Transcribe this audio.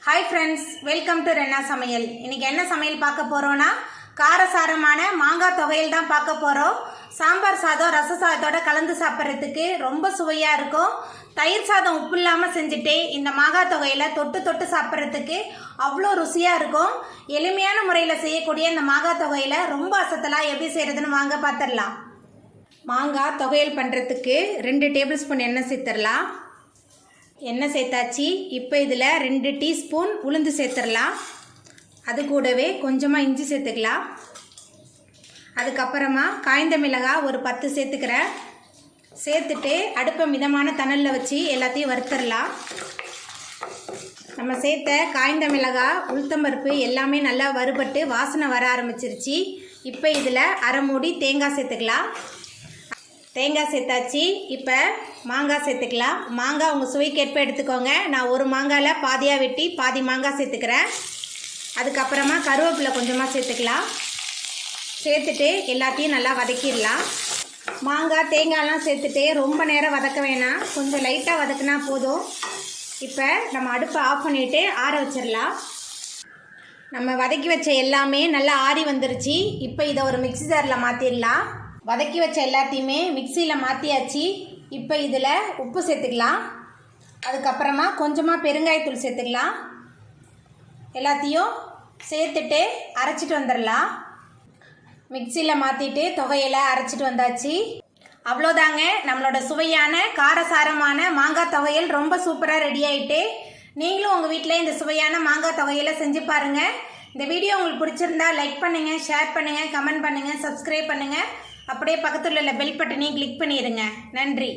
Hi friends, welcome to Renna சமையல். இன்றைக்கி என்ன சமையல் பார்க்க போகிறோன்னா காரசாரமான மாங்காய் துவையல் தான் பார்க்க போகிறோம். சாம்பார் சாதம் ரச சாதத்தோட கலந்து சாப்பிட்றதுக்கு ரொம்ப சுவையாக இருக்கும். தயிர் சாதம் உப்பு இல்லாமல் செஞ்சுட்டு இந்த மாங்காய் துவையலை தொட்டு தொட்டு சாப்பிட்றதுக்கு அவ்வளோ ருசியாக இருக்கும். எளிமையான முறையில் செய்யக்கூடிய இந்த மாங்காய் துவையலை ரொம்ப அசத்தலாக எப்படி செய்கிறதுன்னு வாங்க பார்த்துடலாம். மாங்காய் துவையல் பண்ணுறதுக்கு 2 டேபிள் ஸ்பூன் எண்ணெய் சேர்த்துடலாம். எண்ணெய் சேர்த்தாச்சு. இப்போ இதில் 2 டீஸ்பூன் உளுந்து சேர்த்துடலாம். அது கூடவே கொஞ்சமாக இஞ்சி சேர்த்துக்கலாம். அதுக்கப்புறமா காய்ந்த மிளகாய் ஒரு 10 சேர்த்துக்கிறேன். சேர்த்துட்டு அடுப்பை மிதமான தணலில் வச்சு எல்லாத்தையும் வறுத்துடலாம். நம்ம சேர்த்த காய்ந்த மிளகாய் உளுத்தம்பருப்பு எல்லாமே நல்லா வறுபட்டு வாசனை வர ஆரம்பிச்சிருச்சு. இப்போ இதில் அரை மூடி தேங்காய் சேர்த்துக்கலாம். தேங்காய் சேர்த்தாச்சு. இப்போ மாங்காய் சேர்த்துக்கலாம். மாங்காய் உங்கள் சுவைக்கேற்ப எடுத்துக்கோங்க. நான் ஒரு மாங்காயில் பாதியாக வெட்டி பாதி மாங்காய் சேர்த்துக்கிறேன். அதுக்கப்புறமா கருவேப்பிலை கொஞ்சமாக சேர்த்துக்கலாம். சேர்த்துட்டு எல்லாத்தையும் நல்லா வதக்கிடலாம். மாங்காய் தேங்காயெலாம் சேர்த்துட்டு ரொம்ப நேரம் வதக்க வேணாம், கொஞ்சம் லைட்டாக வதக்கினா போதும். இப்போ நம்ம அடுப்பை ஆஃப் பண்ணிவிட்டு ஆற வச்சிடலாம். நம்ம வதக்கி வச்ச எல்லாமே நல்லா ஆறி வந்துருச்சு. இப்போ இதை ஒரு மிக்ஸி ஜாரில் மாற்றிடலாம். வதக்கி வச்ச எல்லாத்தையுமே மிக்சியில் மாற்றியாச்சு. இப்போ இதில் உப்பு சேர்த்துக்கலாம். அதுக்கப்புறமா கொஞ்சமாக பெருங்காயத்தூள் சேர்த்துக்கலாம். எல்லாத்தையும் சேர்த்துட்டு அரைச்சிட்டு வந்துடலாம். மிக்சியில் மாற்றிட்டு துவையலை அரைச்சிட்டு வந்தாச்சு. அவ்வளோதாங்க, நம்மளோட சுவையான காரசாரமான மாங்காய் துவையல் ரொம்ப சூப்பராக ரெடி ஆகிட்டு. நீங்களும் உங்கள் வீட்டில் இந்த சுவையான மாங்காய் துவையலை செஞ்சு பாருங்கள். இந்த வீடியோ உங்களுக்கு பிடிச்சிருந்தா லைக் பண்ணுங்கள், ஷேர் பண்ணுங்கள், கமெண்ட் பண்ணுங்கள், சப்ஸ்கிரைப் பண்ணுங்கள். அப்படியே பக்கத்தில் உள்ள பெல் பட்டனையும் கிளிக் பண்ணிடுங்க. நன்றி.